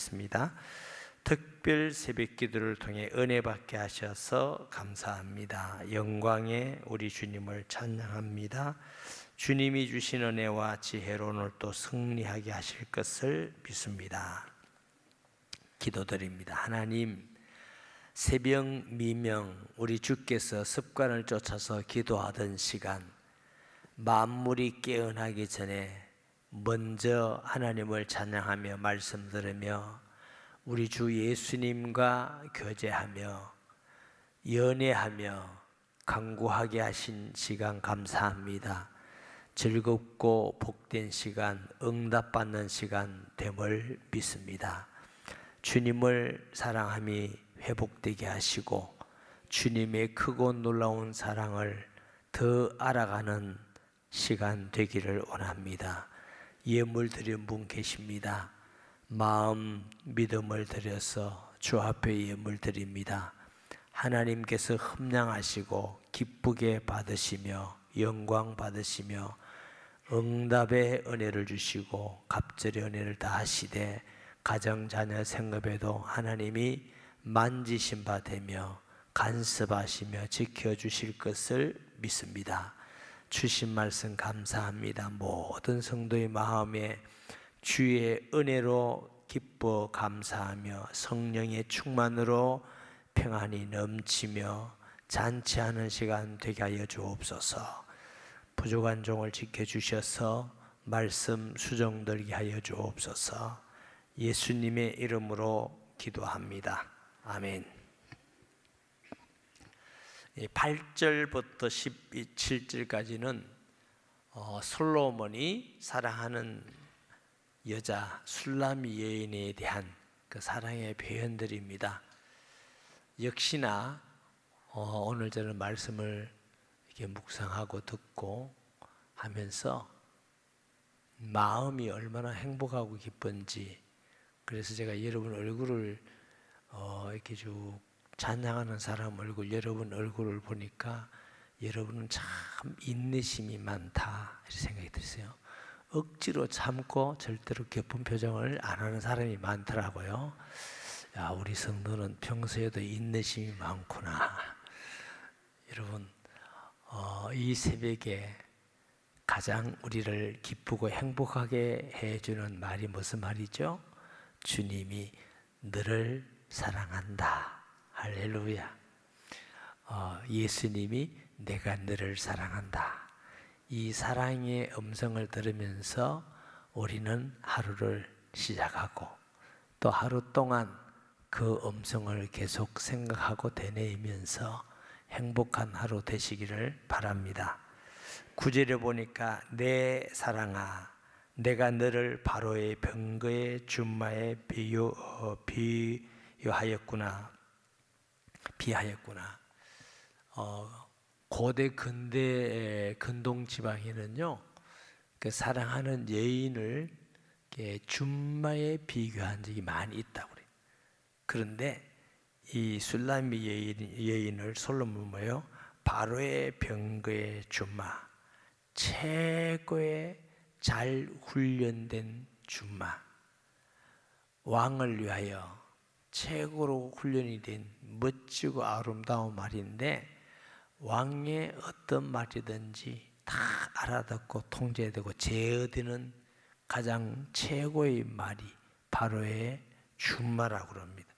하겠습니다. 특별 새벽 기도를 통해 은혜 받게 하셔서 감사합니다. 영광의 우리 주님을 찬양합니다. 주님이 주신 은혜와 지혜로 오늘 또 승리하게 하실 것을 믿습니다. 기도드립니다. 하나님, 새벽 미명 우리 주께서 습관을 쫓아서 기도하던 시간, 만물이 깨어나기 전에 먼저 하나님을 찬양하며 말씀 들으며 우리 주 예수님과 교제하며 연애하며 간구하게 하신 시간 감사합니다. 즐겁고 복된 시간, 응답받는 시간 됨을 믿습니다. 주님을 사랑함이 회복되게 하시고 주님의 크고 놀라운 사랑을 더 알아가는 시간 되기를 원합니다. 예물 드린 분 계십니다. 마음 믿음을 드려서 주 앞에 예물 드립니다. 하나님께서 흠량하시고 기쁘게 받으시며 영광 받으시며 응답의 은혜를 주시고 갑절의 은혜를 다 하시되 가정 자녀 생업에도 하나님이 만지신 바 되며 간섭하시며 지켜주실 것을 믿습니다. 주신 말씀 감사합니다. 모든 성도의 마음에 주의 은혜로 기뻐 감사하며 성령의 충만으로 평안이 넘치며 잔치하는 시간 되게 하여 주옵소서. 부족한 종을 지켜주셔서 말씀 수정되게 하여 주옵소서. 예수님의 이름으로 기도합니다. 아멘. 8절부터 17절까지는 솔로몬이 사랑하는 여자 술라미 여인에 대한 그 사랑의 표현들입니다. 역시나 오늘 저는 말씀을 이렇게 묵상하고 듣고 하면서 마음이 얼마나 행복하고 기쁜지, 그래서 제가 여러분 얼굴을 이렇게 쭉 찬양하는 사람 얼굴, 여러분 얼굴을 보니까 여러분은 참 인내심이 많다 이런 생각이 들었어요. 억지로 참고 절대로 기쁜 표정을 안 하는 사람이 많더라고요. 야, 우리 성도는 평소에도 인내심이 많구나. 여러분, 이 새벽에 가장 우리를 기쁘고 행복하게 해주는 말이 무슨 말이죠? 주님이 너를 사랑한다. 할렐루야. 예수님이 내가 너를 사랑한다. 이 사랑의 음성을 들으면서 우리는 하루를 시작하고 또 하루 동안 그 음성을 계속 생각하고 되뇌이면서 행복한 하루 되시기를 바랍니다. 9절에 보니까 내 사랑아 내가 너를 바로의 병거의 준마에 비하였구나. 고대 근동 지방에는요, 그 사랑하는 여인을 준마에 비교한 적이 많이 있다고 그래요. 그런데 이 술라미 여인을 솔로몬은 뭐예요? 바로의 병거의 준마, 최고의 잘 훈련된 준마, 왕을 위하여 최고로 훈련이 된 멋지고 아름다운 말인데, 왕의 어떤 말이든지 다 알아듣고 통제되고 제어되는 가장 최고의 말이 바로의 준마라고 합니다.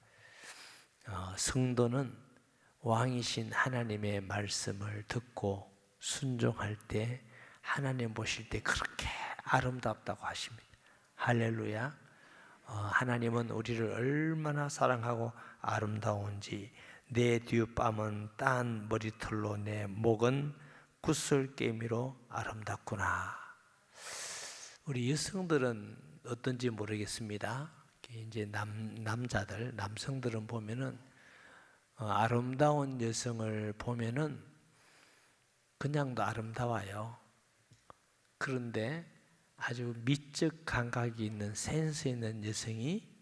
성도는 왕이신 하나님의 말씀을 듣고 순종할 때 하나님 보실 때 그렇게 아름답다고 하십니다. 할렐루야. 하나님은 우리를 얼마나 사랑하고 아름다운지, 내 뒷밤은 딴 머리털로 내 목은 구슬깨미로 아름답구나. 우리 여성들은 어떤지 모르겠습니다. 이제 남성들은 보면은 아름다운 여성을 보면은 그냥도 아름다워요. 그런데 아주 미적 감각이 있는 센스 있는 여성이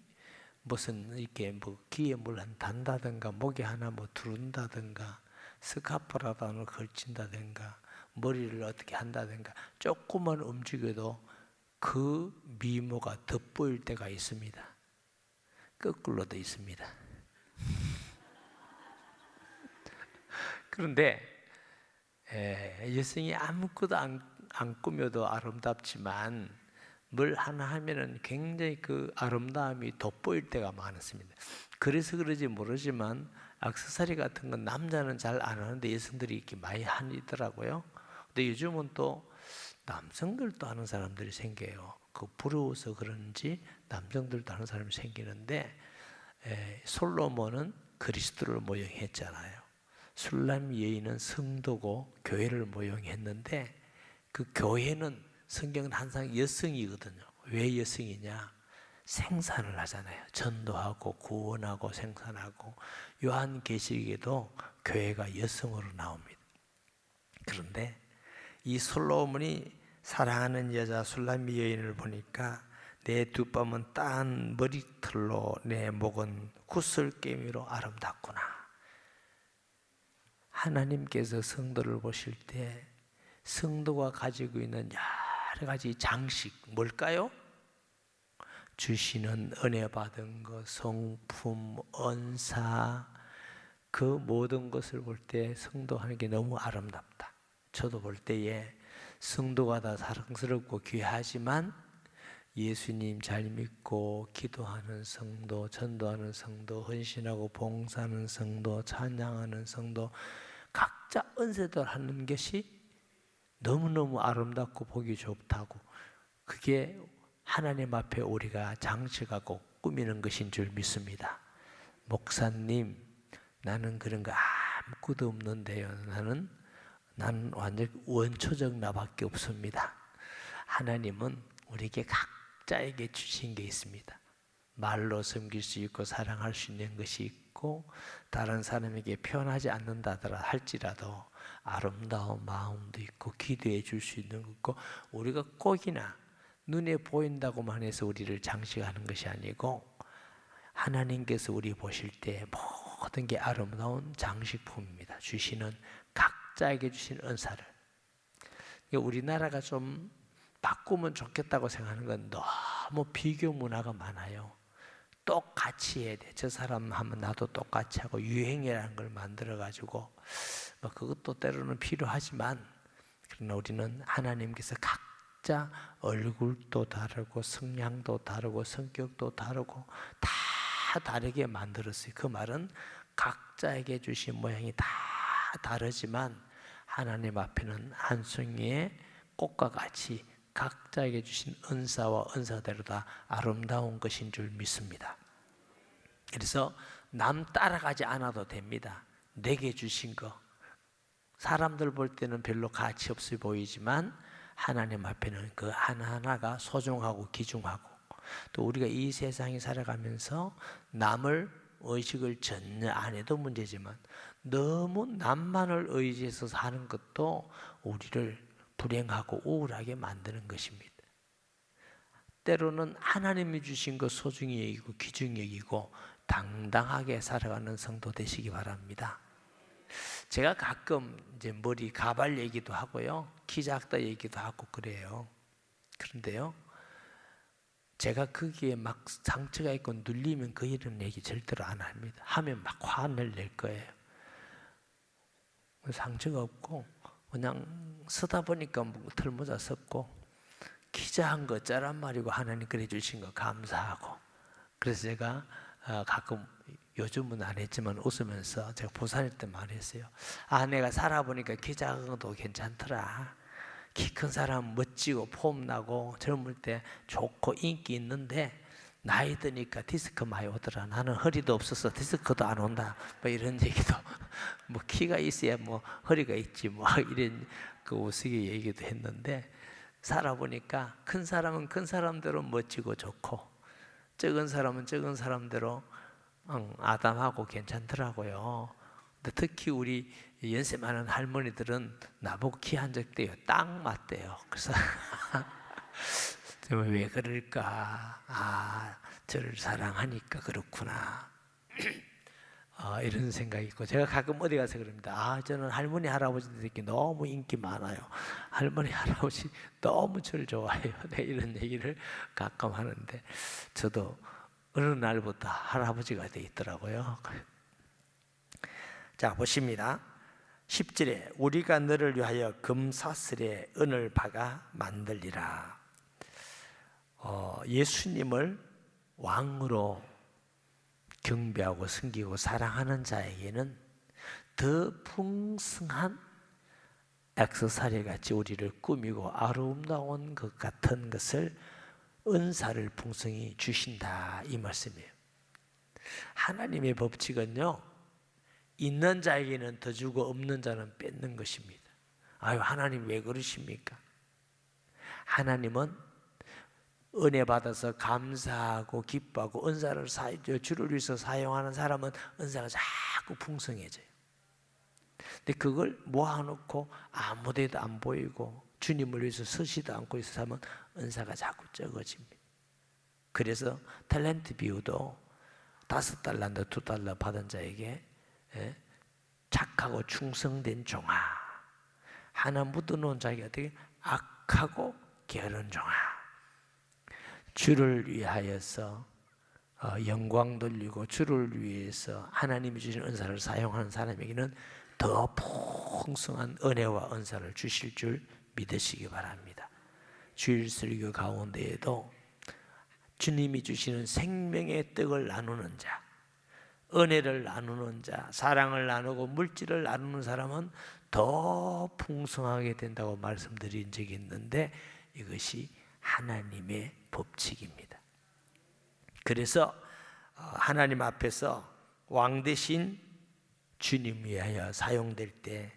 무슨 이렇게 뭐 귀에 뭘 단다든가 목에 하나 뭐 두른다든가 스카프라도 하나 걸친다든가 머리를 어떻게 한다든가 조금만 움직여도 그 미모가 돋보일 때가 있습니다. 거꾸로 돼 있습니다. 그런데 여성이 아무것도 안 꾸며도 아름답지만 뭘 하나 하면은 굉장히 그 아름다움이 돋보일 때가 많았습니다. 그래서 그런지 모르지만 액세서리 같은 건 남자는 잘 안 하는데 여성들이 이렇게 많이 하더라고요. 근데 요즘은 또 남성들도 하는 사람들이 생겨요. 그 부러워서 그런지 남성들도 하는 사람이 생기는데, 솔로몬은 그리스도를 모형했잖아요. 술람 여인은 성도고 교회를 모형했는데, 그 교회는 성경은 항상 여성이거든요. 왜 여성이냐? 생산을 하잖아요. 전도하고 구원하고 생산하고. 요한계시록에도 교회가 여성으로 나옵니다. 그런데 이 솔로몬이 사랑하는 여자 술람미 여인을 보니까 내 두 뺨은 딴 머리털로 내 목은 구슬깨미로 아름답구나. 하나님께서 성도를 보실 때 성도가 가지고 있는 여러 가지 장식, 뭘까요? 주시는 은혜 받은 것, 성품, 은사, 그 모든 것을 볼 때 성도하는 게 너무 아름답다. 저도 볼 때에 성도가 다 사랑스럽고 귀하지만 예수님 잘 믿고 기도하는 성도, 전도하는 성도, 헌신하고 봉사하는 성도, 찬양하는 성도, 각자 은사들 하는 것이 너무너무 아름답고 보기 좋다고. 그게 하나님 앞에 우리가 장식하고 꾸미는 것인 줄 믿습니다. 목사님, 나는 그런 거 아무것도 없는데요. 나는 완전 원초적 나밖에 없습니다. 하나님은 우리에게 각자에게 주신 게 있습니다. 말로 섬길 수 있고 사랑할 수 있는 것이 있고, 다른 사람에게 표현하지 않는다더라 할지라도 아름다운 마음도 있고 기도해 줄 수 있는 것 있고, 우리가 꼭이나 눈에 보인다고만 해서 우리를 장식하는 것이 아니고 하나님께서 우리 보실 때 모든 게 아름다운 장식품입니다. 주시는 각자에게 주신 은사를. 우리나라가 좀 바꾸면 좋겠다고 생각하는 건 너무 비교 문화가 많아요. 똑같이 해야 돼. 저 사람 하면 나도 똑같이 하고 유행이라는 걸 만들어가지고 그것도 때로는 필요하지만, 그러나 우리는 하나님께서 각자 얼굴도 다르고 성향도 다르고 성격도 다르고 다 다르게 만들었어요. 그 말은 각자에게 주신 모양이 다 다르지만 하나님 앞에는 한 송이의 꽃과 같이 각자에게 주신 은사와 은사대로 다 아름다운 것인 줄 믿습니다. 그래서 남 따라가지 않아도 됩니다. 내게 주신 거, 사람들 볼 때는 별로 가치 없어 보이지만 하나님 앞에는 그 하나하나가 소중하고 귀중하고, 또 우리가 이 세상에 살아가면서 남을 의식을 전혀 안 해도 문제지만 너무 남만을 의지해서 사는 것도 우리를 불행하고 우울하게 만드는 것입니다. 때로는 하나님이 주신 것 소중히 여기고 귀중히 여기고 당당하게 살아가는 성도 되시기 바랍니다. 제가 가끔 이제 머리 가발 얘기도 하고요, 키 작다 얘기도 하고 그래요. 그런데요, 제가 거기에 막 상처가 있고 눌리면 그 이런 얘기 절대로 안 합니다. 하면 막 화를 낼 거예요. 상처가 없고 그냥 쓰다 보니까 털모자 썼고, 키 작은 거 짜란 말이고 하나님 그래 주신 거 감사하고. 그래서 제가 가끔, 요즘은 안 했지만 웃으면서 제가 부산일 때 말했어요. 내가 살아보니까 키 작은 것도 괜찮더라. 키 큰 사람 멋지고 폼나고 젊을 때 좋고 인기 있는데 나이 드니까 디스크 많이 오더라. 나는 허리도 없어서 디스크도 안 온다. 뭐 이런 얘기도, 뭐 키가 있어야 뭐 허리가 있지 뭐 이런 그 우스개 얘기도 했는데, 살아보니까 큰 사람은 큰 사람대로 멋지고 좋고 적은 사람은 적은 사람대로 아담하고 괜찮더라고요. 근데 특히 우리 연세 많은 할머니들은 나보고 키 한 적대요. 딱 맞대요. 그래서 왜 그럴까? 저를 사랑하니까 그렇구나. 이런 생각이 있고, 제가 가끔 어디 가서 그럽니다. 저는 할머니 할아버지들에게 너무 인기 많아요. 할머니 할아버지 너무 저를 좋아해요. 네, 이런 얘기를 가끔 하는데, 저도 어느 날부터 할아버지가 돼 있더라고요. 자, 보십니다. 10절에 우리가 너를 위하여 금사슬에 은을 박아 만들리라. 예수님을 왕으로 경배하고 섬기고 사랑하는 자에게는 더 풍성한 액세서리 같이 우리를 꾸미고 아름다운 것 같은 것을 은사를 풍성히 주신다, 이 말씀이에요. 하나님의 법칙은요, 있는 자에게는 더 주고 없는 자는 뺏는 것입니다. 아유, 하나님 왜 그러십니까? 하나님은 은혜 받아서 감사하고 기뻐하고 은사를 주를 위해서 사용하는 사람은 은사가 자꾸 풍성해져요. 근데 그걸 모아놓고 아무 데도 안 보이고 주님을 위해서 서지도 않고 있어서 하면 은사가 자꾸 적어집니다. 그래서 탤런트 비유도 5달란트 2달러 받은 자에게 착하고 충성된 종아, 하나 묻어놓은 자에게 어떻게 악하고 게으른 종아, 주를 위하여서 영광 돌리고 주를 위해서 하나님이 주신 은사를 사용하는 사람에게는 더 풍성한 은혜와 은사를 주실 줄 믿으시기 바랍니다. 주일 설교 가운데에도 주님이 주시는 생명의 떡을 나누는 자, 은혜를 나누는 자, 사랑을 나누고 물질을 나누는 사람은 더 풍성하게 된다고 말씀드린 적이 있는데, 이것이 하나님의 법칙입니다. 그래서 하나님 앞에서 왕 대신 주님 위하여 사용될 때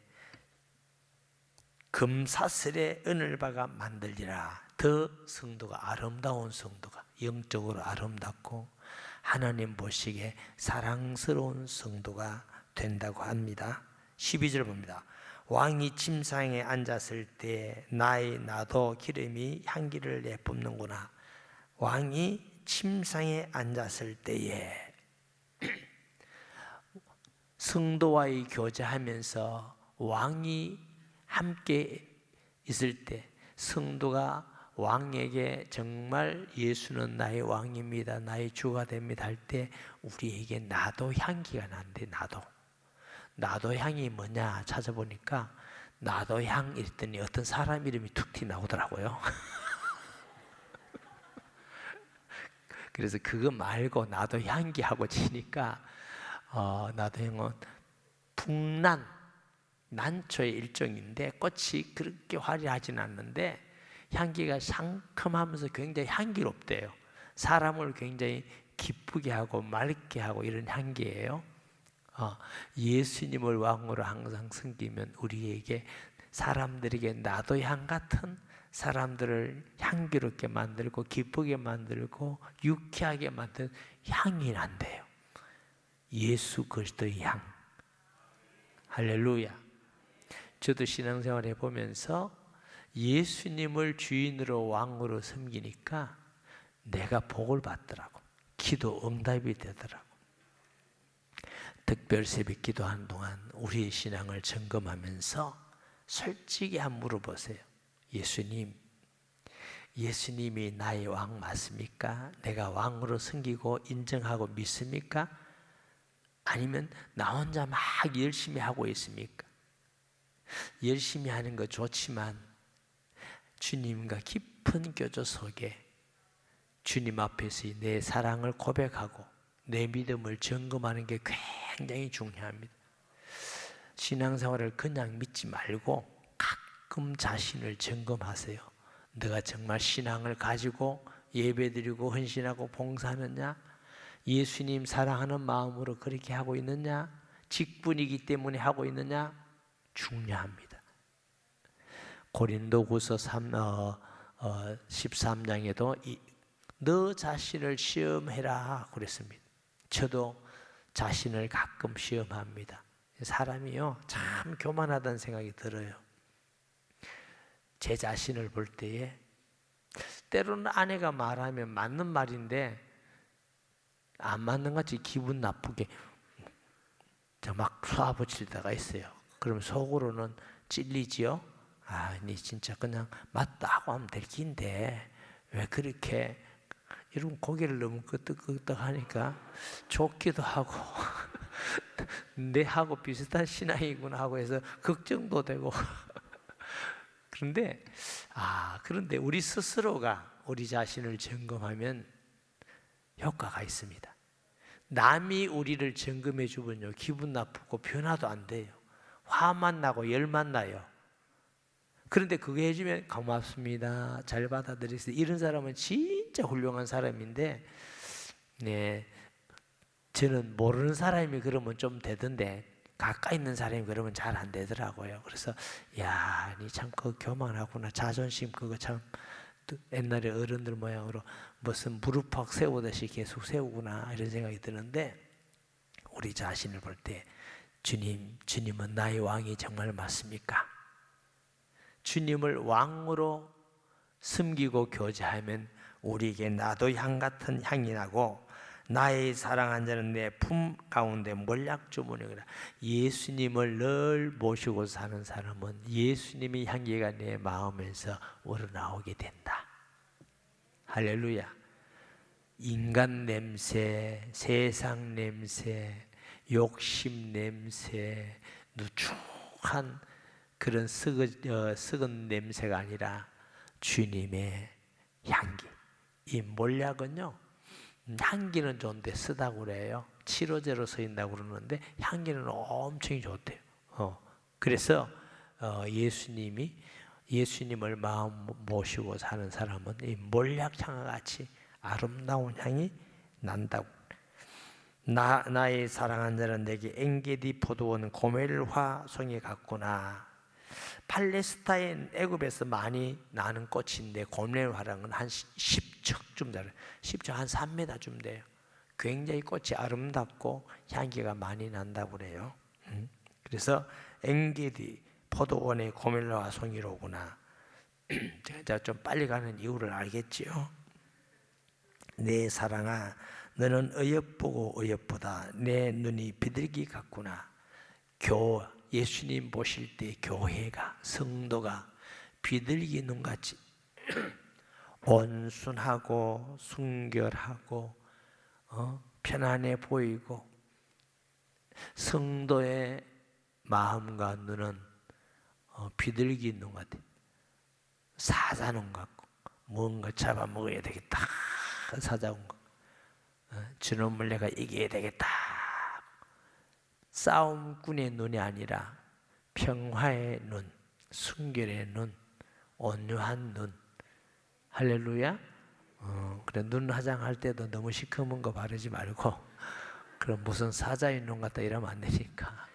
금사슬에 은을 박아 만들리라. 더 성도가, 아름다운 성도가, 영적으로 아름답고 하나님 보시기에 사랑스러운 성도가 된다고 합니다. 12절 봅니다. 왕이 침상에 앉았을 때 나도 기름이 향기를 내뿜는구나. 왕이 침상에 앉았을 때에 성도와의 교제하면서 왕이 함께 있을 때 성도가 왕에게 정말 예수는 나의 왕입니다, 나의 주가 됩니다 할 때 우리에게 나도 향기가 난대. 나도 향이 뭐냐 찾아보니까 나도 향 이랬더니 어떤 사람 이름이 툭 튀나오더라고요. 그래서 그거 말고 나도 향기하고 치니까 나도 향은 난초의 일종인데 꽃이 그렇게 화려하진 않는데 향기가 상큼하면서 굉장히 향기롭대요. 사람을 굉장히 기쁘게 하고 맑게 하고 이런 향기예요. 예수님을 왕으로 항상 섬기면 우리에게 사람들에게 나도 향 같은, 사람들을 향기롭게 만들고 기쁘게 만들고 유쾌하게 만든 향이 난대요. 예수 그리스도의 향. 할렐루야. 저도 신앙생활 해보면서 예수님을 주인으로 왕으로 섬기니까 내가 복을 받더라고. 기도 응답이 되더라고. 특별 새벽 기도하는 동안 우리의 신앙을 점검하면서 솔직히 한번 물어보세요. 예수님이 나의 왕 맞습니까? 내가 왕으로 섬기고 인정하고 믿습니까? 아니면 나 혼자 막 열심히 하고 있습니까? 열심히 하는 거 좋지만 주님과 깊은 교조 속에 주님 앞에서 내 사랑을 고백하고 내 믿음을 점검하는 게 굉장히 중요합니다. 신앙생활을 그냥 믿지 말고 가끔 자신을 점검하세요. 내가 정말 신앙을 가지고 예배드리고 헌신하고 봉사하느냐? 예수님 사랑하는 마음으로 그렇게 하고 있느냐? 직분이기 때문에 하고 있느냐? 중요합니다. 고린도후서 13장에도 너 자신을 시험해라 그랬습니다. 저도 자신을 가끔 시험합니다. 사람이요 참 교만하다는 생각이 들어요. 제 자신을 볼 때에 때로는 아내가 말하면 맞는 말인데 안 맞는 것 같이 기분 나쁘게 막 쏘아붙일 때가 있어요. 그럼 속으로는 찔리지요. 니 진짜 그냥 맞다 하고 하면 될 긴데 왜 그렇게 여러분 고개를 너무 끄덕끄덕 하니까 좋기도 하고 내하고 비슷한 신앙이구나 하고 해서 걱정도 되고 그런데 우리 스스로가 우리 자신을 점검하면 효과가 있습니다. 남이 우리를 점검해 주면요 기분 나쁘고 변화도 안 돼요. 화만 나고 열만 나요. 그런데 그거 해주면 고맙습니다, 잘 받아들였어요, 이런 사람은 진짜 훌륭한 사람인데, 네, 저는 모르는 사람이 그러면 좀 되던데 가까이 있는 사람이 그러면 잘 안 되더라고요. 그래서 야, 니 참 그거 교만하구나, 자존심 그거 참 옛날에 어른들 모양으로 무슨 무릎팍 세우듯이 계속 세우구나 이런 생각이 드는데, 우리 자신을 볼 때 주님은 나의 왕이 정말 맞습니까? 주님을 왕으로 섬기고 교제하면 우리에게 나도 향 같은 향이 나고 나의 사랑한 자는 내 품 가운데 몰약 주문이구나. 예수님을 늘 모시고 사는 사람은 예수님의 향기가 내 마음에서 우러나오게 된다. 할렐루야. 인간 냄새, 세상 냄새, 욕심 냄새, 누축한 그런 썩은 냄새가 아니라 주님의 향기. 이 몰약은요, 향기는 좋은데 쓰다고 그래요. 치료제로 쓰인다고 그러는데 향기는 엄청 좋대요. 그래서 예수님을 마음 모시고 사는 사람은 이 몰약향과 같이 아름다운 향이 난다고. 나의 사랑한 자는 내게 엔게디 포도원 고멜화 송이 같구나. 팔레스타인 애굽에서 많이 나는 꽃인데 고멜화랑은 한 10척쯤 돼요. 10척 한 3m쯤 돼요. 굉장히 꽃이 아름답고 향기가 많이 난다고 그래요. 그래서 엔게디 포도원의 고멜화 송이로구나. 제가 좀 빨리 가는 이유를 알겠지요. 내 사랑아, 너는 어여쁘고 어여쁘다. 내 눈이 비둘기 같구나. 예수님 보실 때 교회가, 성도가 비둘기 눈같이 온순하고 순결하고 편안해 보이고, 성도의 마음과 눈은 비둘기 눈 같아요. 사자눈 같고 뭔가 잡아먹어야 되겠다, 사자운 거, 저놈을 내가 이겨야 되겠다. 싸움꾼의 눈이 아니라 평화의 눈, 순결의 눈, 온유한 눈. 할렐루야. 그래, 눈 화장할 때도 너무 시커먼 거 바르지 말고, 그럼 무슨 사자의 눈 같다 이러면 안 되니까.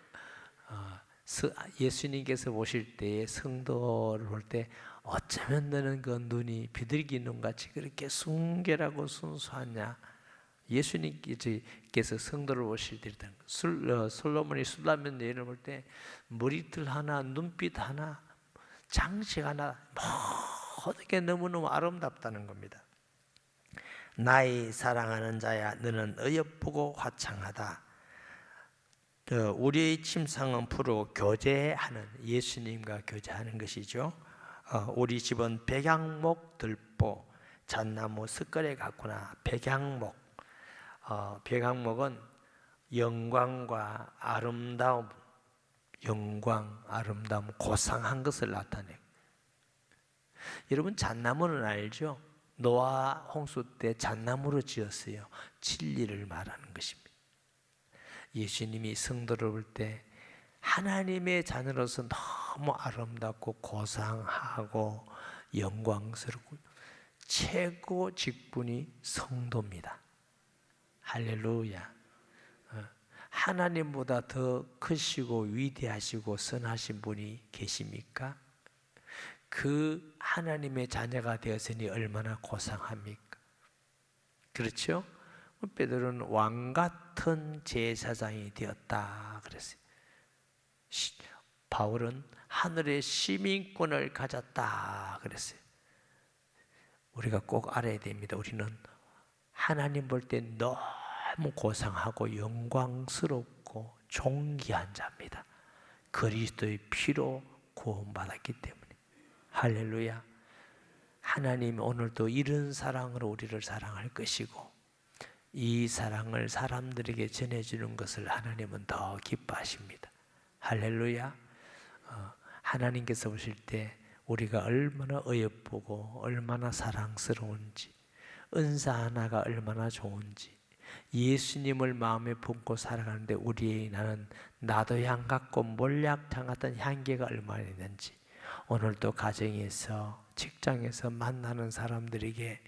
예수님께서 보실 때, 성도를 볼 때 어쩌면 너는 그 눈이 비둘기 눈같이 그렇게 순결하고 순수하냐. 예수님께서 성도를 보실 때 솔로몬이 술라면 여인을 볼 때 머리털 하나, 눈빛 하나, 장식 하나, 모든 게 너무너무 아름답다는 겁니다. 나의 사랑하는 자야, 너는 어여쁘고 화창하다. 우리의 침상은 푸르고 교제하는, 예수님과 교제하는 것이죠. 우리 집은 백향목 들보 잣나무 스끌에 같구나. 백향목은 영광과 아름다움, 고상한 것을 나타내요. 여러분, 잣나무는 알죠? 노아 홍수 때 잣나무로 지었어요. 진리를 말하는 것입니다. 예수님이 성도를 볼 때 하나님의 자녀로서 너무 아름답고 고상하고 영광스럽고 최고 직분이 성도입니다. 할렐루야. 하나님보다 더 크시고 위대하시고 선하신 분이 계십니까? 그 하나님의 자녀가 되었으니 얼마나 고상합니까? 그렇죠? 베드로는 왕 같은 제사장이 되었다 그랬어요. 바울은 하늘의 시민권을 가졌다 그랬어요. 우리가 꼭 알아야 됩니다. 우리는 하나님 볼 때 너무 고상하고 영광스럽고 존귀한 자입니다. 그리스도의 피로 구원받았기 때문에. 할렐루야. 하나님 오늘도 이런 사랑으로 우리를 사랑할 것이고 이 사랑을 사람들에게 전해주는 것을 하나님은 더 기뻐하십니다. 할렐루야. 하나님께서 보실 때 우리가 얼마나 어여쁘고 얼마나 사랑스러운지, 은사 하나가 얼마나 좋은지, 예수님을 마음에 품고 살아가는데 우리의 나는 나도 향 같고 몰약향 같은 향기가 얼마나 있는지, 오늘도 가정에서 직장에서 만나는 사람들에게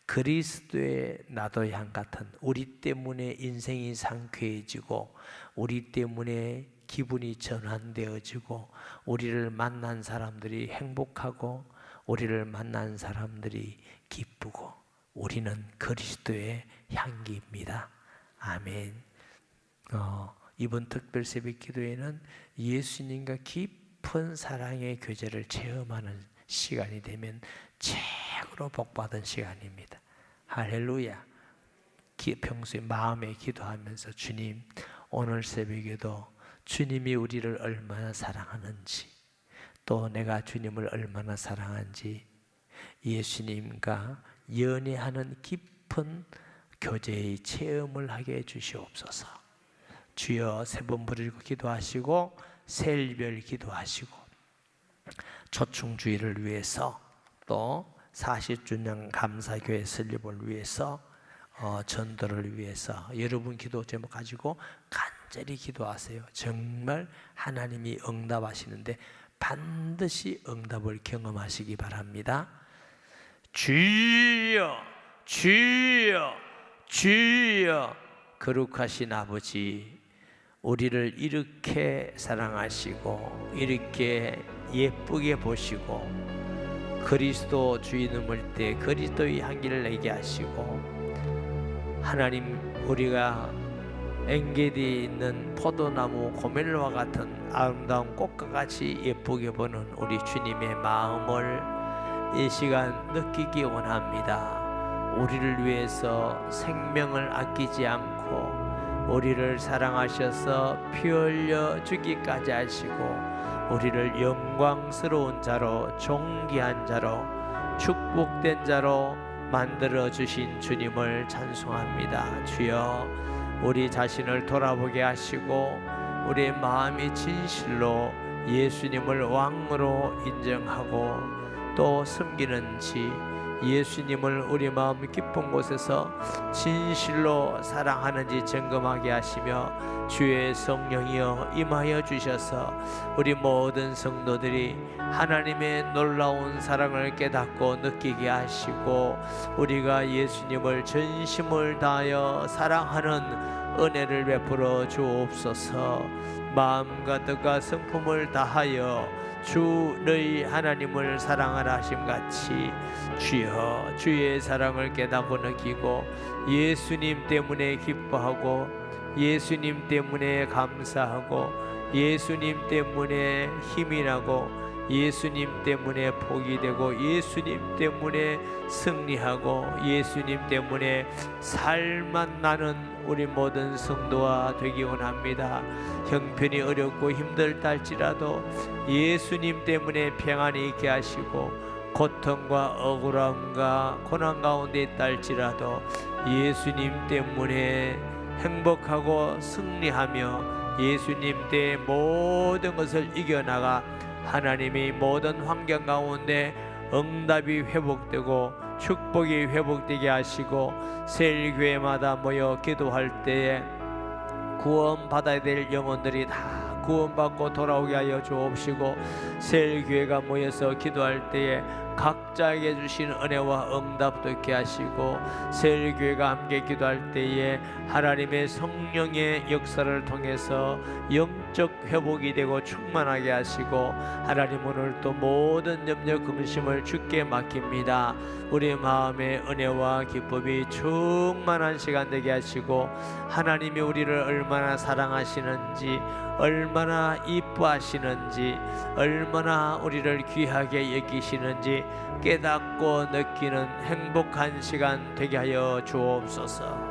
그리스도의 나도 향 같은, 우리 때문에 인생이 상쾌해지고 우리 때문에 기분이 전환되어지고 우리를 만난 사람들이 행복하고 우리를 만난 사람들이 기쁘고, 우리는 그리스도의 향기입니다. 아멘. 이번 특별 새벽 기도회는 예수님과 깊은 사랑의 교제를 체험하는 시간이 되면 최고로 복받은 시간입니다. 할렐루야. 평소에 마음에 기도하면서 주님, 오늘 새벽에도 주님이 우리를 얼마나 사랑하는지, 또 내가 주님을 얼마나 사랑한지 예수님과 연애하는 깊은 교제의 체험을 하게 해주시옵소서. 주여, 세 번 부르고 기도하시고 세일별 기도하시고 초충주의를 위해서, 또 40주년 감사교회 설립을 위해서, 전도를 위해서 여러분 기도 제목 가지고 간절히 기도하세요. 정말 하나님이 응답하시는데 반드시 응답을 경험하시기 바랍니다. 주여, 주여, 주여. 거룩하신 아버지, 우리를 이렇게 사랑하시고 이렇게 예쁘게 보시고 그리스도 주인을 때 그리스도의 향기를 내게 하시고, 하나님, 우리가 엔게디에 있는 포도나무 고멜로와 같은 아름다운 꽃과 같이 예쁘게 보는 우리 주님의 마음을 이 시간 느끼기 원합니다. 우리를 위해서 생명을 아끼지 않고 우리를 사랑하셔서 피 흘려 주기까지 하시고 우리를 영광스러운 자로, 존귀한 자로, 축복된 자로 만들어주신 주님을 찬송합니다. 주여, 우리 자신을 돌아보게 하시고 우리의 마음이 진실로 예수님을 왕으로 인정하고 또 섬기는지, 예수님을 우리 마음 깊은 곳에서 진실로 사랑하는지 점검하게 하시며 주의 성령이여 임하여 주셔서 우리 모든 성도들이 하나님의 놀라운 사랑을 깨닫고 느끼게 하시고 우리가 예수님을 전심을 다하여 사랑하는 은혜를 베풀어 주옵소서. 마음과 뜻과 성품을 다하여 주 너희 하나님을 사랑하라 하심같이 주여, 주의 사랑을 깨닫고 느끼고 예수님 때문에 기뻐하고 예수님 때문에 감사하고 예수님 때문에 힘이 나고 예수님 때문에 복이 되고 예수님 때문에 승리하고 예수님 때문에 살만 나는 우리 모든 성도가 되기 원합니다. 형편이 어렵고 힘들다 할지라도 예수님 때문에 평안이 있게 하시고 고통과 억울함과 고난 가운데 있다 할지라도 예수님 때문에 행복하고 승리하며 예수님 때 모든 것을 이겨나가 하나님이 모든 환경 가운데 응답이 회복되고 축복이 회복되게 하시고 세일교회마다 모여 기도할 때에 구원받아야 될 영혼들이 다 구원받고 돌아오게 하여 주옵시고, 세일교회가 모여서 기도할 때에 각자에게 주신 은혜와 응답도 있게 하시고 세일교회가 함께 기도할 때에 하나님의 성령의 역사를 통해서 영적 회복이 되고 충만하게 하시고 하나님 오늘 또 모든 염려 근심을 주께 맡깁니다. 우리 마음의 은혜와 기쁨이 충만한 시간 되게 하시고 하나님이 우리를 얼마나 사랑하시는지, 얼마나 이뻐하시는지, 얼마나 우리를 귀하게 여기시는지 깨닫고 느끼는 행복한 시간 되게 하여 주옵소서.